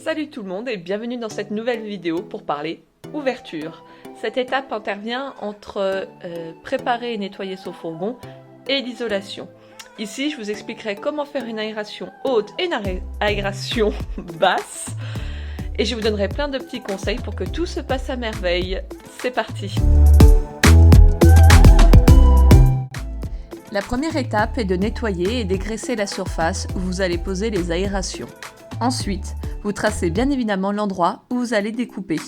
Salut tout le monde et bienvenue dans cette nouvelle vidéo pour parler ouverture. Cette étape intervient entre préparer et nettoyer son fourgon et l'isolation. Ici, je vous expliquerai comment faire une aération haute et une aération basse. Et je vous donnerai plein de petits conseils pour que tout se passe à merveille. C'est parti! La première étape est de nettoyer et dégraisser la surface où vous allez poser les aérations. Ensuite, vous tracez bien évidemment l'endroit où vous allez découper.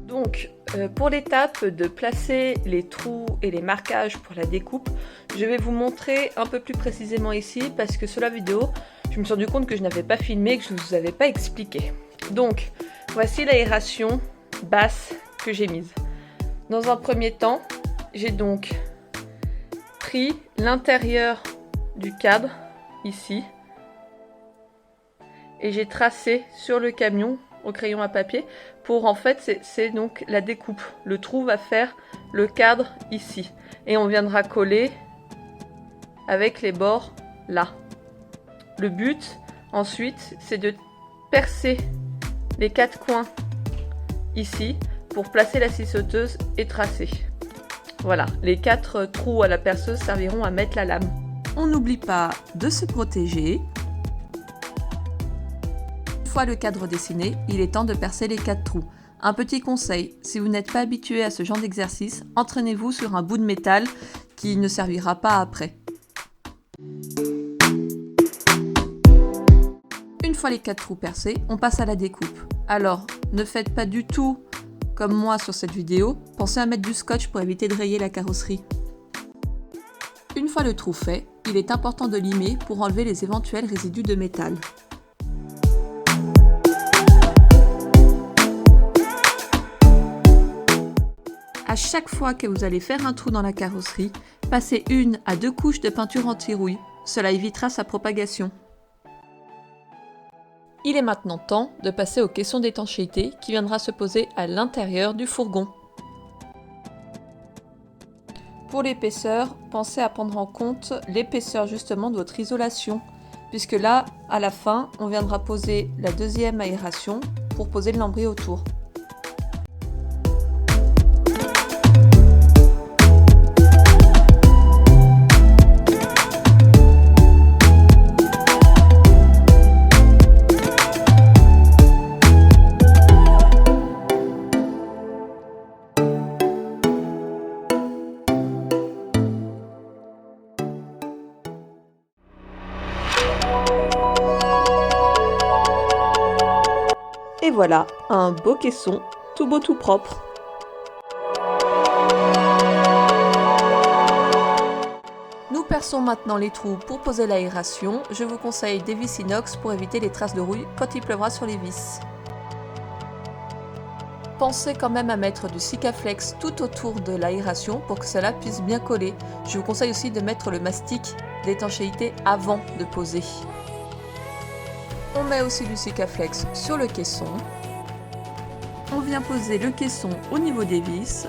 Donc, pour l'étape de placer les trous et les marquages pour la découpe, je vais vous montrer un peu plus précisément ici parce que sur la vidéo, je me suis rendu compte que je n'avais pas filmé, que je ne vous avais pas expliqué. Donc, voici l'aération basse que j'ai mise. Dans un premier temps, j'ai donc pris l'intérieur du cadre, ici, et j'ai tracé sur le camion au crayon à papier pour, en fait, c'est donc la découpe. Le trou va faire le cadre ici. Et on viendra coller avec les bords là. Le but, ensuite, c'est de percer les 4 coins ici pour placer la scie sauteuse et tracer. Voilà, les 4 trous à la perceuse serviront à mettre la lame. On n'oublie pas de se protéger. Une fois le cadre dessiné, il est temps de percer les 4 trous. Un petit conseil, si vous n'êtes pas habitué à ce genre d'exercice, entraînez-vous sur un bout de métal qui ne servira pas après. Une fois les 4 trous percés, on passe à la découpe. Alors, ne faites pas du tout comme moi sur cette vidéo, pensez à mettre du scotch pour éviter de rayer la carrosserie. Une fois le trou fait, il est important de limer pour enlever les éventuels résidus de métal. À chaque fois que vous allez faire un trou dans la carrosserie, passez 1 à 2 couches de peinture anti-rouille. Cela évitera sa propagation. Il est maintenant temps de passer au caisson d'étanchéité qui viendra se poser à l'intérieur du fourgon. Pour l'épaisseur, pensez à prendre en compte l'épaisseur justement de votre isolation, puisque là, à la fin, on viendra poser la deuxième aération pour poser le lambris autour. Et voilà, un beau caisson, tout beau tout propre. Nous perçons maintenant les trous pour poser l'aération. Je vous conseille des vis inox pour éviter les traces de rouille quand il pleuvra sur les vis. Pensez quand même à mettre du Sikaflex tout autour de l'aération pour que cela puisse bien coller. Je vous conseille aussi de mettre le mastic d'étanchéité avant de poser. On met aussi du Sikaflex sur le caisson. On vient poser le caisson au niveau des vis.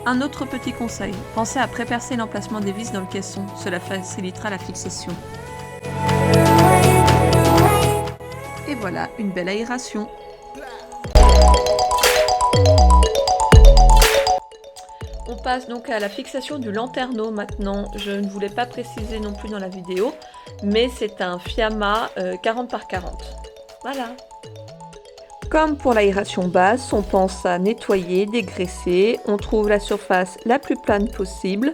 Un autre petit conseil, pensez à pré-percer l'emplacement des vis dans le caisson. Cela facilitera la fixation. Et voilà, une belle aération. On passe donc à la fixation du lanterneau maintenant. Je ne voulais pas préciser non plus dans la vidéo, mais c'est un Fiamma 40 par 40. Voilà. Comme pour l'aération basse, on pense à nettoyer, dégraisser, on trouve la surface la plus plane possible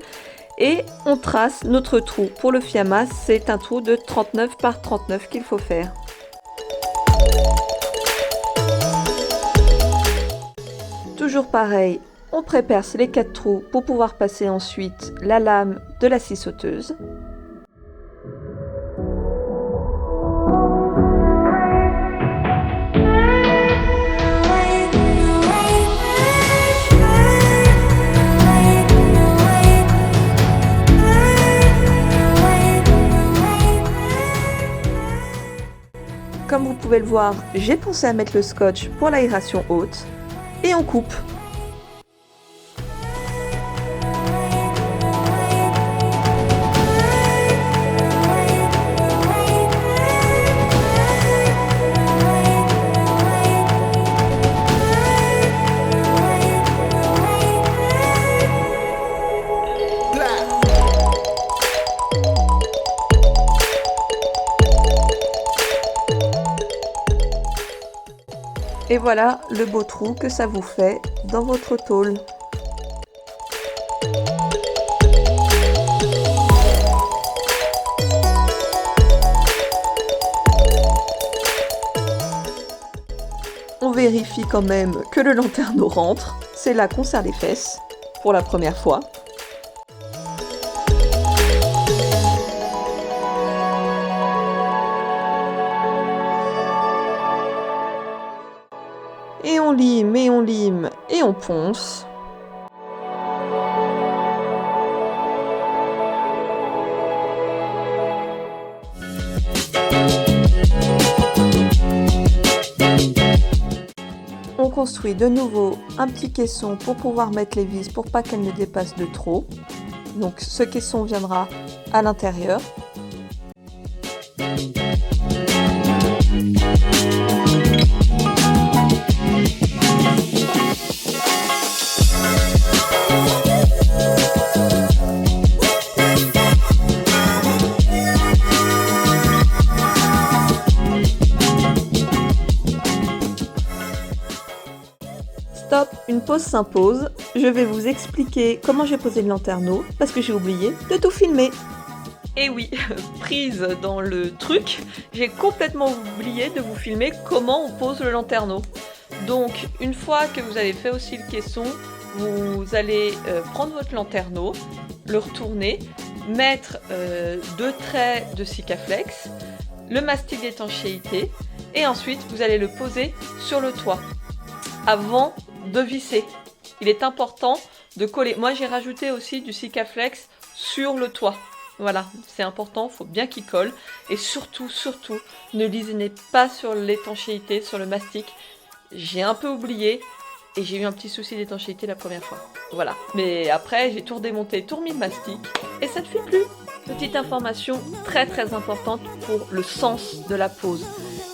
et on trace notre trou. Pour le Fiamma, c'est un trou de 39 par 39 qu'il faut faire. Toujours pareil, on pré-perce les 4 trous pour pouvoir passer ensuite la lame de la scie sauteuse. Comme vous pouvez le voir, j'ai pensé à mettre le scotch pour l'aération haute. et on coupe. Et voilà le beau trou que ça vous fait dans votre tôle. On vérifie quand même que le lanterneau rentre. C'est là qu'on serre les fesses pour la première fois. Et on lime, et on lime, et on ponce. On construit de nouveau un petit caisson pour pouvoir mettre les vis pour pas qu'elles ne dépassent de trop. Donc ce caisson viendra à l'intérieur. Stop, une pause s'impose. Je vais vous expliquer comment j'ai posé le lanterneau parce que j'ai oublié de tout filmer. Et oui, prise dans le truc, j'ai complètement oublié de vous filmer comment on pose le lanterneau. Donc, une fois que vous avez fait aussi le caisson, vous allez prendre votre lanterneau, le retourner, mettre 2 traits de Sikaflex, le mastic d'étanchéité et ensuite vous allez le poser sur le toit avant de visser. Il est important de coller. Moi j'ai rajouté aussi du Sikaflex sur le toit. Voilà, c'est important, il faut bien qu'il colle. Et surtout, ne lésinez pas sur l'étanchéité, sur le mastic. J'ai un peu oublié et j'ai eu un petit souci d'étanchéité la première fois. Voilà, mais après j'ai tout redémonté, tout remis le mastic et ça ne fait plus. Petite information très importante pour le sens de la pose.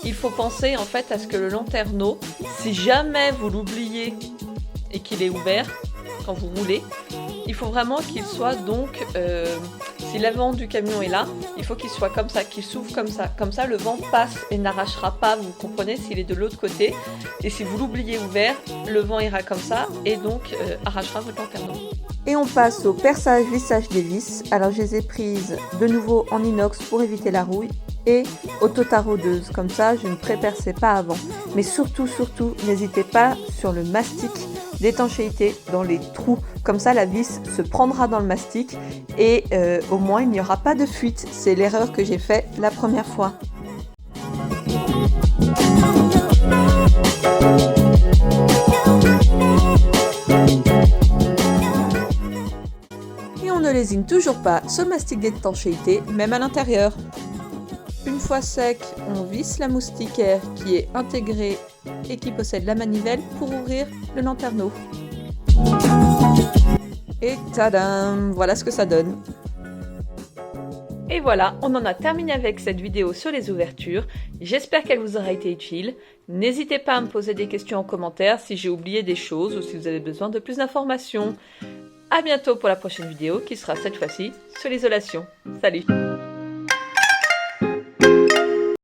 Il faut penser en fait à ce que le lanterneau, si jamais vous l'oubliez et qu'il est ouvert quand vous roulez, il faut vraiment qu'il soit donc, si l'avant du camion est là, il faut qu'il soit comme ça, qu'il s'ouvre comme ça. Comme ça le vent passe et n'arrachera pas, vous comprenez, s'il est de l'autre côté. Et si vous l'oubliez ouvert, le vent ira comme ça et donc arrachera votre lanterneau. Et on passe au perçage, vissage des vis. Alors je les ai prises de nouveau en inox pour éviter la rouille et auto-taraudeuse, comme ça je ne préperçais pas avant. Mais surtout, n'hésitez pas sur le mastic d'étanchéité dans les trous, comme ça la vis se prendra dans le mastic et au moins il n'y aura pas de fuite. C'est l'erreur que j'ai faite la première fois. Et on ne lésine toujours pas ce mastic d'étanchéité, même à l'intérieur. Une fois sec, on visse la moustiquaire qui est intégrée et qui possède la manivelle pour ouvrir le lanterneau. Et tadam, voilà ce que ça donne. Et voilà, on en a terminé avec cette vidéo sur les ouvertures. J'espère qu'elle vous aura été utile. N'hésitez pas à me poser des questions en commentaire si j'ai oublié des choses ou si vous avez besoin de plus d'informations. À bientôt pour la prochaine vidéo qui sera cette fois-ci sur l'isolation. Salut!